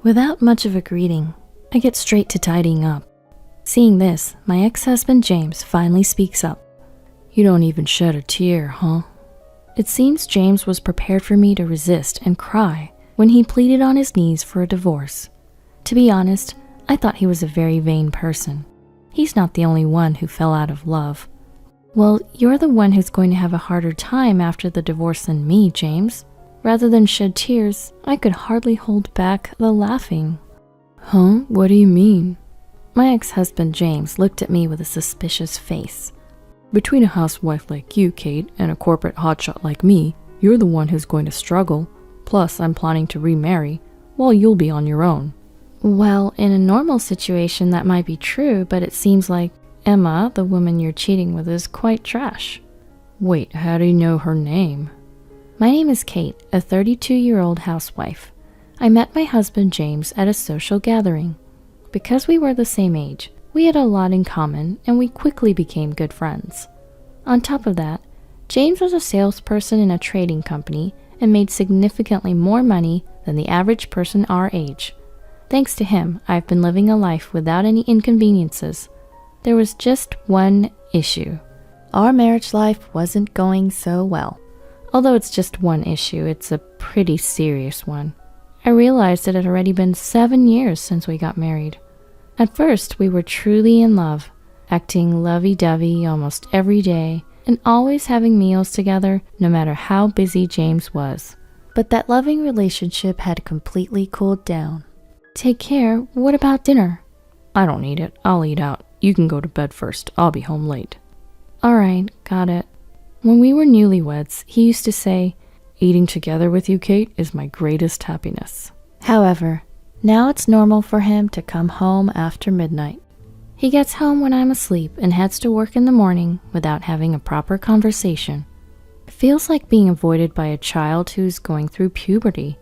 Without much of a greeting, I get straight to tidying up. Seeing this, my ex-husband James finally speaks up. You don't even shed a tear, huh? It seems James was prepared for me to resist and cry when he pleaded on his knees for a divorce. To be honest, I thought he was a very vain person. He's not the only one who fell out of love. Well, you're the one who's going to have a harder time after the divorce than me, James. Rather than shed tears, I could hardly hold back the laughing. Huh? What do you mean? My ex-husband James looked at me with a suspicious face. Between a housewife like you, Kate, and a corporate hotshot like me, you're the one who's going to struggle. Plus, I'm planning to remarry, while you'll be on your own. Well, in a normal situation that might be true, but it seems like Emma, the woman you're cheating with, is quite trash. Wait, how do you know her name? My name is Kate, a 32-year-old housewife. I met my husband James at a social gathering. Because we were the same age, we had a lot in common and we quickly became good friends. On top of that, James was a salesperson in a trading company and made significantly more money than the average person our age. Thanks to him, I've been living a life without any inconveniences. There was just one issue. Our marriage life wasn't going so well. Although it's just one issue, it's a pretty serious one. I realized it had already been 7 years since we got married. At first, we were truly in love, acting lovey-dovey almost every day and always having meals together no matter how busy James was. But that loving relationship had completely cooled down. Take care, what about dinner? I don't need it, I'll eat out. You can go to bed first, I'll be home late. Alright, got it. When we were newlyweds, he used to say, eating together with you, Kate, is my greatest happiness. However, now it's normal for him to come home after midnight. He gets home when I'm asleep and heads to work in the morning without having a proper conversation. It feels like being avoided by a child who's going through puberty.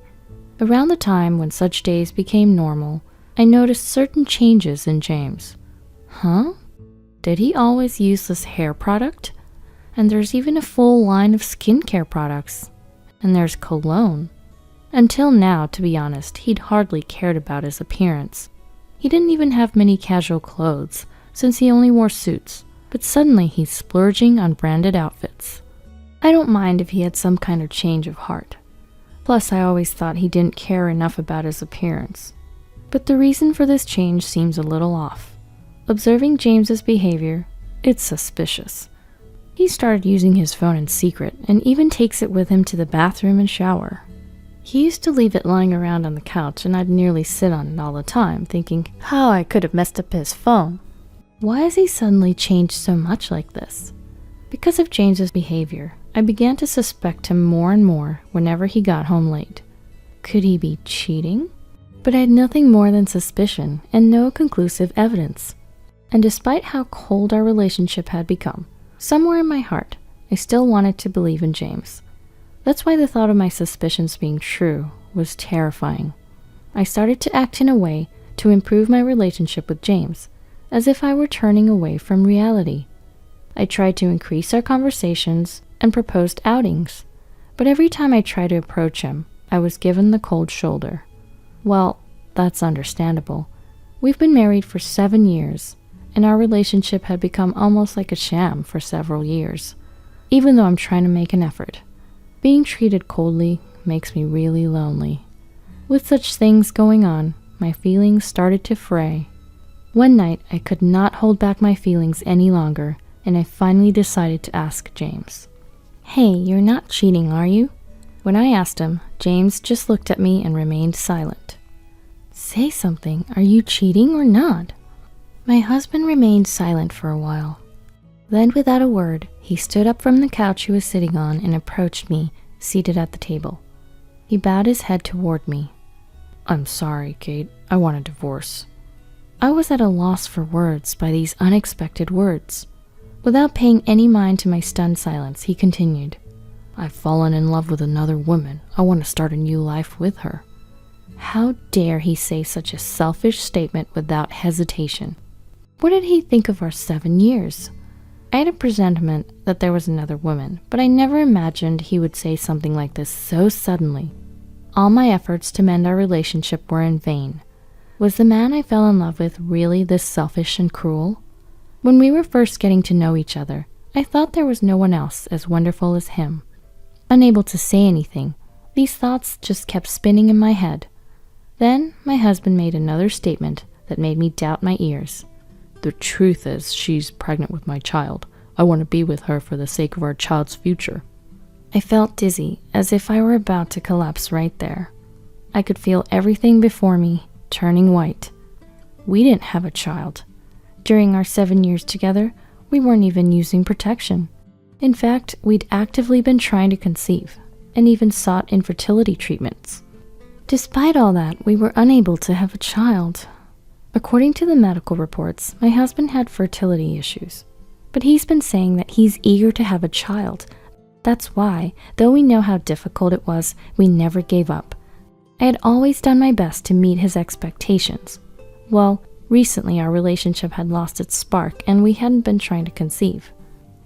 Around the time when such days became normal, I noticed certain changes in James. Huh? Did he always use this hair product? And there's even a full line of skincare products. And there's cologne. Until now, to be honest, he'd hardly cared about his appearance. He didn't even have many casual clothes, since he only wore suits, but suddenly he's splurging on branded outfits. I don't mind if he had some kind of change of heart. Plus, I always thought he didn't care enough about his appearance. But the reason for this change seems a little off. Observing James's behavior, it's suspicious. He started using his phone in secret and even takes it with him to the bathroom and shower. He used to leave it lying around on the couch and I'd nearly sit on it all the time, thinking how I could have messed up his phone. Why has he suddenly changed so much like this? Because of James's behavior, I began to suspect him more and more whenever he got home late. Could he be cheating? But I had nothing more than suspicion and no conclusive evidence. And despite how cold our relationship had become, somewhere in my heart, I still wanted to believe in James. That's why the thought of my suspicions being true was terrifying. I started to act in a way to improve my relationship with James, as if I were turning away from reality. I tried to increase our conversations and proposed outings, but every time I tried to approach him, I was given the cold shoulder. Well, that's understandable. We've been married for 7 years, and our relationship had become almost like a sham for several years, even though I'm trying to make an effort. Being treated coldly makes me really lonely. With such things going on, my feelings started to fray. One night, I could not hold back my feelings any longer, and I finally decided to ask James. Hey, you're not cheating, are you? When I asked him, James just looked at me and remained silent. Say something, are you cheating or not? My husband remained silent for a while. Then, without a word, he stood up from the couch he was sitting on and approached me, seated at the table. He bowed his head toward me. I'm sorry, Kate. I want a divorce. I was at a loss for words by these unexpected words. Without paying any mind to my stunned silence, he continued. I've fallen in love with another woman. I want to start a new life with her. How dare he say such a selfish statement without hesitation? What did he think of our 7 years? I had a presentiment that there was another woman, but I never imagined he would say something like this so suddenly. all my efforts to mend our relationship were in vain. Was the man I fell in love with really this selfish and cruel? When we were first getting to know each other, I thought there was no one else as wonderful as him. Unable to say anything, these thoughts just kept spinning in my head. Then my husband made another statement that made me doubt my ears. The truth is, she's pregnant with my child. I want to be with her for the sake of our child's future. I felt dizzy, as if I were about to collapse right there. I could feel everything before me turning white. We didn't have a child. During our 7 years together, we weren't even using protection. In fact, we'd actively been trying to conceive, and even sought infertility treatments. Despite all that, we were unable to have a child. According to the medical reports, my husband had fertility issues, but he's been saying that he's eager to have a child. That's why, though we know how difficult it was, we never gave up. I had always done my best to meet his expectations. Well, recently our relationship had lost its spark and we hadn't been trying to conceive.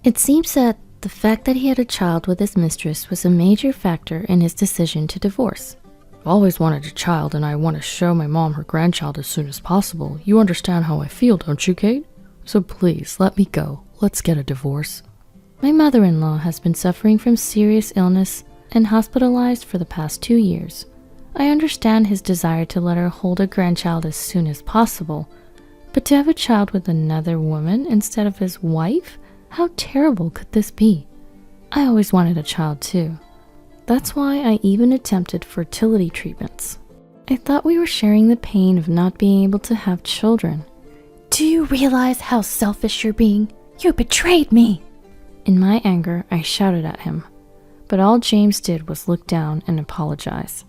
It seems that the fact that he had a child with his mistress was a major factor in his decision to divorce. I've always wanted a child and I want to show my mom her grandchild as soon as possible. You understand how I feel, don't you, Kate? So please, let me go. Let's get a divorce. My mother-in-law has been suffering from serious illness and hospitalized for the past 2 years. I understand his desire to let her hold a grandchild as soon as possible, but to have a child with another woman instead of his wife? How terrible could this be? I always wanted a child too. That's why I even attempted fertility treatments. I thought we were sharing the pain of not being able to have children. Do you realize how selfish you're being? You betrayed me! In my anger, I shouted at him, but all James did was look down and apologize.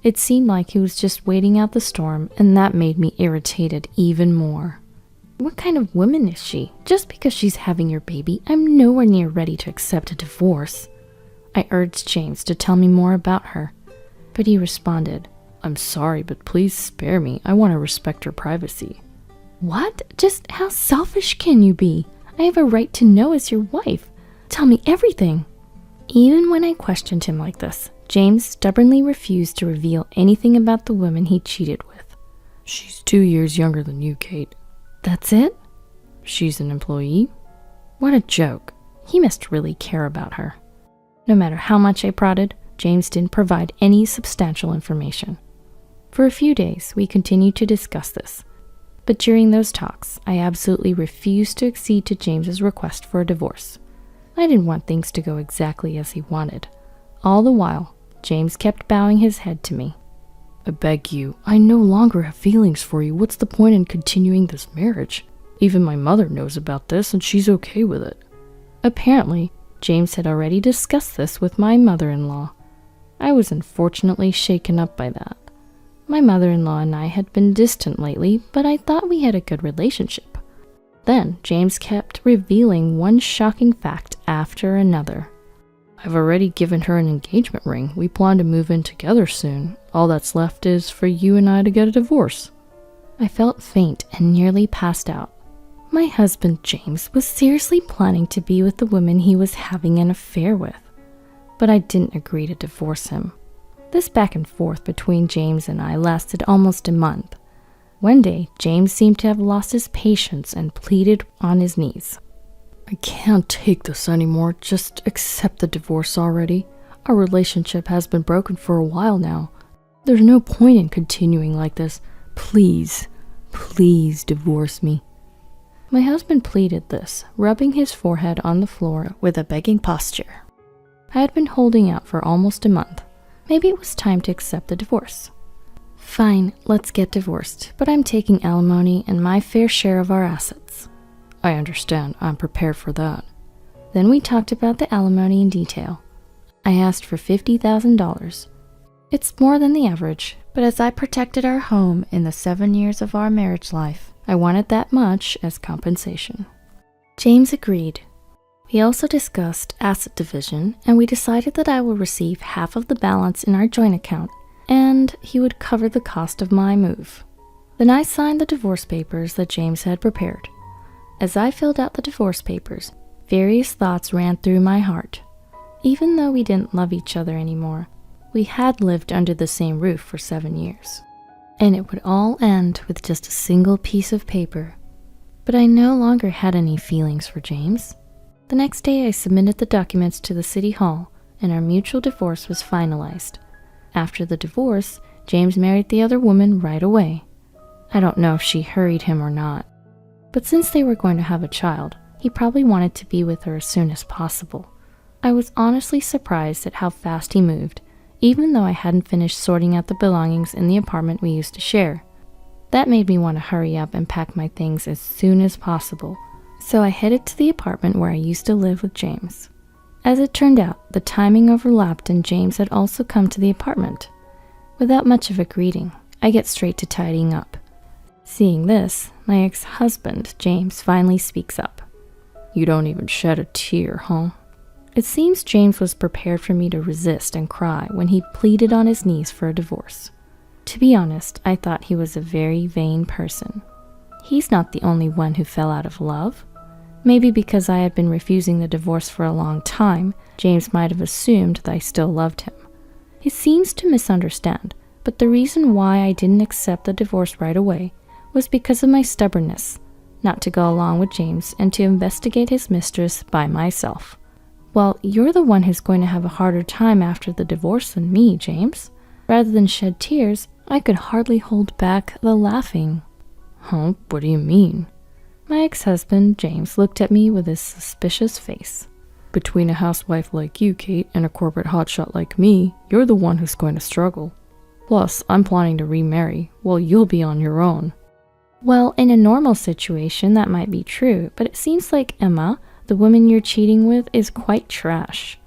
It seemed like he was just waiting out the storm, and that made me irritated even more. What kind of woman is she? Just because she's having your baby, I'm nowhere near ready to accept a divorce. I urged James to tell me more about her, but he responded, I'm sorry, but please spare me. I want to respect her privacy. What? Just how selfish can you be? I have a right to know as your wife. Tell me everything. Even when I questioned him like this, James stubbornly refused to reveal anything about the woman he cheated with. She's 2 years younger than you, Kate. That's it? She's an employee. What a joke. He must really care about her. No matter how much I prodded, James didn't provide any substantial information. For a few days, we continued to discuss this. But during those talks, I absolutely refused to accede to James's request for a divorce. I didn't want things to go exactly as he wanted. All the while, James kept bowing his head to me. I beg you, I no longer have feelings for you. What's the point in continuing this marriage? Even my mother knows about this and she's okay with it. Apparently, James had already discussed this with my mother-in-law. I was unfortunately shaken up by that. My mother-in-law and I had been distant lately, but I thought we had a good relationship. Then James kept revealing one shocking fact after another. I've already given her an engagement ring. We plan to move in together soon. All that's left is for you and I to get a divorce. I felt faint and nearly passed out. My husband, James, was seriously planning to be with the woman he was having an affair with. But I didn't agree to divorce him. This back and forth between James and I lasted almost a month. One day, James seemed to have lost his patience and pleaded on his knees. I can't take this anymore. Just accept the divorce already. Our relationship has been broken for a while now. There's no point in continuing like this. Please, please divorce me. My husband pleaded this, rubbing his forehead on the floor with a begging posture. I had been holding out for almost a month. Maybe it was time to accept the divorce. Fine, let's get divorced, but I'm taking alimony and my fair share of our assets. I understand. I'm prepared for that. Then we talked about the alimony in detail. I asked for $50,000. It's more than the average, but as I protected our home in the 7 years of our marriage life, I wanted that much as compensation. James agreed. We also discussed asset division, and we decided that I would receive half of the balance in our joint account, and he would cover the cost of my move. Then I signed the divorce papers that James had prepared. As I filled out the divorce papers, various thoughts ran through my heart. Even though we didn't love each other anymore, We had lived under the same roof for 7 years, and it would all end with just a single piece of paper. But I no longer had any feelings for James. The next day, I submitted the documents to the city hall, and our mutual divorce was finalized. After the divorce, James married the other woman right away. I don't know if she hurried him or not, but since they were going to have a child, he probably wanted to be with her as soon as possible. I was honestly surprised at how fast he moved, even though I hadn't finished sorting out the belongings in the apartment we used to share. That made me want to hurry up and pack my things as soon as possible, so I headed to the apartment where I used to live with James. As it turned out, the timing overlapped and James had also come to the apartment. Without much of a greeting, I get straight to tidying up. Seeing this, my ex-husband, James, finally speaks up. You don't even shed a tear, huh? It seems James was prepared for me to resist and cry when he pleaded on his knees for a divorce. To be honest, I thought he was a very vain person. He's not the only one who fell out of love. Maybe because I had been refusing the divorce for a long time, James might have assumed that I still loved him. He seems to misunderstand, but the reason why I didn't accept the divorce right away was because of my stubbornness, not to go along with James and to investigate his mistress by myself. Well, you're the one who's going to have a harder time after the divorce than me, James. Rather than shed tears, I could hardly hold back the laughing. Huh? What do you mean? My ex-husband, James, looked at me with his suspicious face. Between a housewife like you, Kate, and a corporate hotshot like me, you're the one who's going to struggle. Plus, I'm planning to remarry, while you'll be on your own. Well, in a normal situation, that might be true, but it seems like Emma, the woman you're cheating with, is quite trash.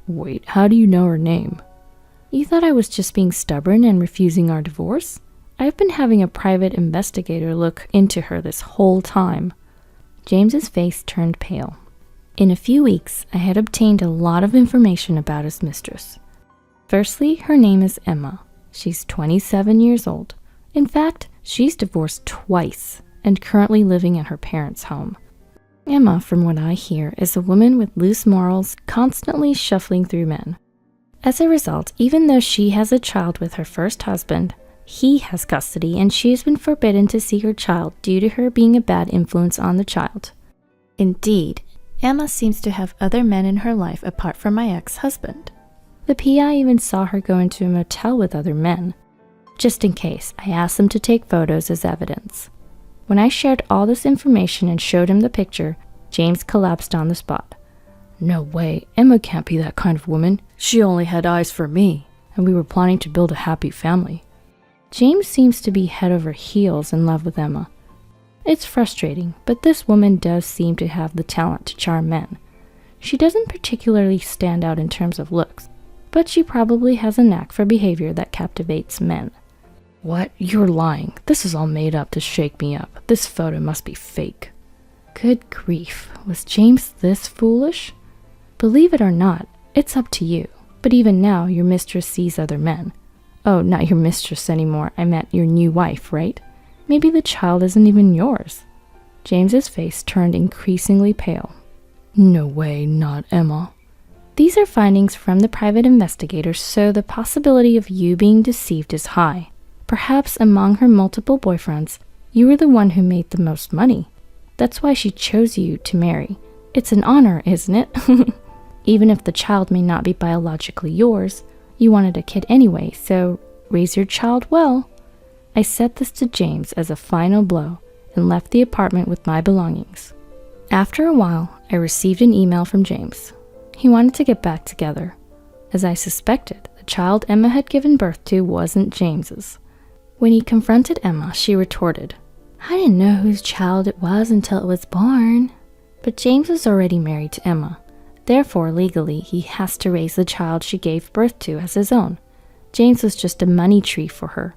Wait, how do you know her name? You thought I was just being stubborn and refusing our divorce? I've been having a private investigator look into her this whole time. James's face turned pale. In a few weeks, I had obtained a lot of information about his mistress. Firstly, her name is Emma. She's 27 years old. In fact, she's divorced twice and currently living in her parents' home. Emma, from what I hear, is a woman with loose morals, constantly shuffling through men. As a result, even though she has a child with her first husband, he has custody and she has been forbidden to see her child due to her being a bad influence on the child. Indeed, Emma seems to have other men in her life apart from my ex-husband. The PI even saw her go into a motel with other men. Just in case, I asked them to take photos as evidence. When I shared all this information and showed him the picture, James collapsed on the spot. No way, Emma can't be that kind of woman. She only had eyes for me, and we were planning to build a happy family. James seems to be head over heels in love with Emma. It's frustrating, but this woman does seem to have the talent to charm men. She doesn't particularly stand out in terms of looks, but she probably has a knack for behavior that captivates men. What? You're lying. This is all made up to shake me up. This photo must be fake. Good grief, was James this foolish? Believe it or not, it's up to you, but even now your mistress sees other men. Oh, not your mistress anymore, I meant your new wife, right? Maybe the child isn't even yours. James's face turned increasingly pale. No way, not Emma. These are findings from the private investigator, so the possibility of you being deceived is high. Perhaps among her multiple boyfriends, you were the one who made the most money. That's why she chose you to marry. It's an honor, isn't it? Even if the child may not be biologically yours, you wanted a kid anyway, so raise your child well. I said this to James as a final blow and left the apartment with my belongings. After a while, I received an email from James. He wanted to get back together. As I suspected, the child Emma had given birth to wasn't James's. When he confronted Emma, she retorted, I didn't know whose child it was until it was born. But James was already married to Emma. Therefore, legally, he has to raise the child she gave birth to as his own. James was just a money tree for her.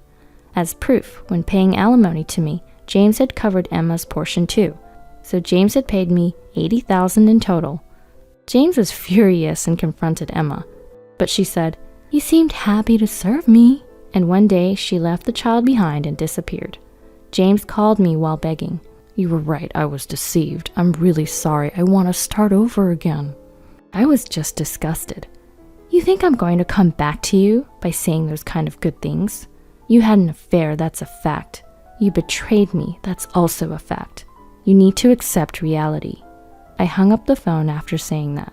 As proof, when paying alimony to me, James had covered Emma's portion too. So James had paid me $80,000 in total. James was furious and confronted Emma. But she said, You seemed happy to serve me. And one day, she left the child behind and disappeared. James called me while begging. You were right, I was deceived. I'm really sorry. I want to start over again. I was just disgusted. You think I'm going to come back to you by saying those kind of good things? You had an affair, that's a fact. You betrayed me, that's also a fact. You need to accept reality. I hung up the phone after saying that.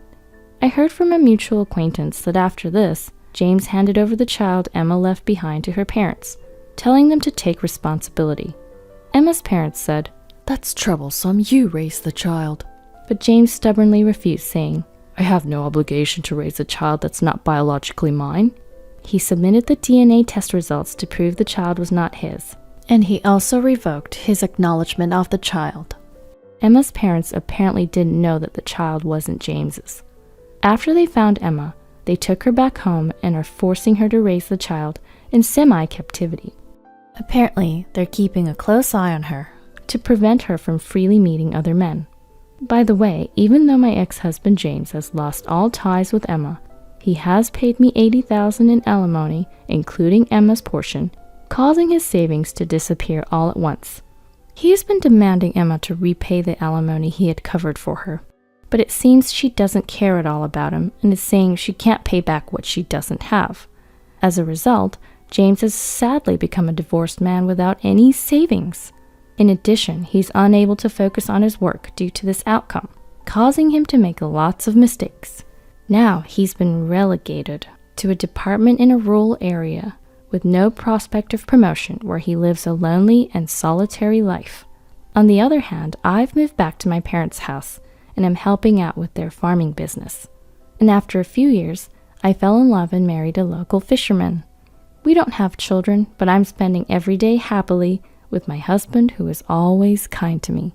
I heard from a mutual acquaintance that after this, James handed over the child Emma left behind to her parents, telling them to take responsibility. Emma's parents said, "That's troublesome, you raised the child." but James stubbornly refused, saying, "I have no obligation to raise a child that's not biologically mine." he submitted the DNA test results to prove the child was not his. And he also revoked his acknowledgement of the child. Emma's parents apparently didn't know that the child wasn't James's. After they found Emma, they took her back home and are forcing her to raise the child in semi-captivity Apparently, they're keeping a close eye on her. to prevent her from freely meeting other men. By the way, even though my ex-husband James has lost all ties with Emma, he has paid me $80,000 in alimony, including Emma's portion, causing his savings to disappear all at once. He has been demanding Emma to repay the alimony he had covered for her, but it seems she doesn't care at all about him and is saying she can't pay back what she doesn't have. As a result, James has sadly become a divorced man without any savings. In addition, he's unable to focus on his work due to this outcome, causing him to make lots of mistakes. Now he's been relegated to a department in a rural area with no prospect of promotion, where he lives a lonely and solitary life. On the other hand, I've moved back to my parents' house and am helping out with their farming business. And after a few years, I fell in love and married a local fisherman. We don't have children, but I'm spending every day happily with my husband, who is always kind to me.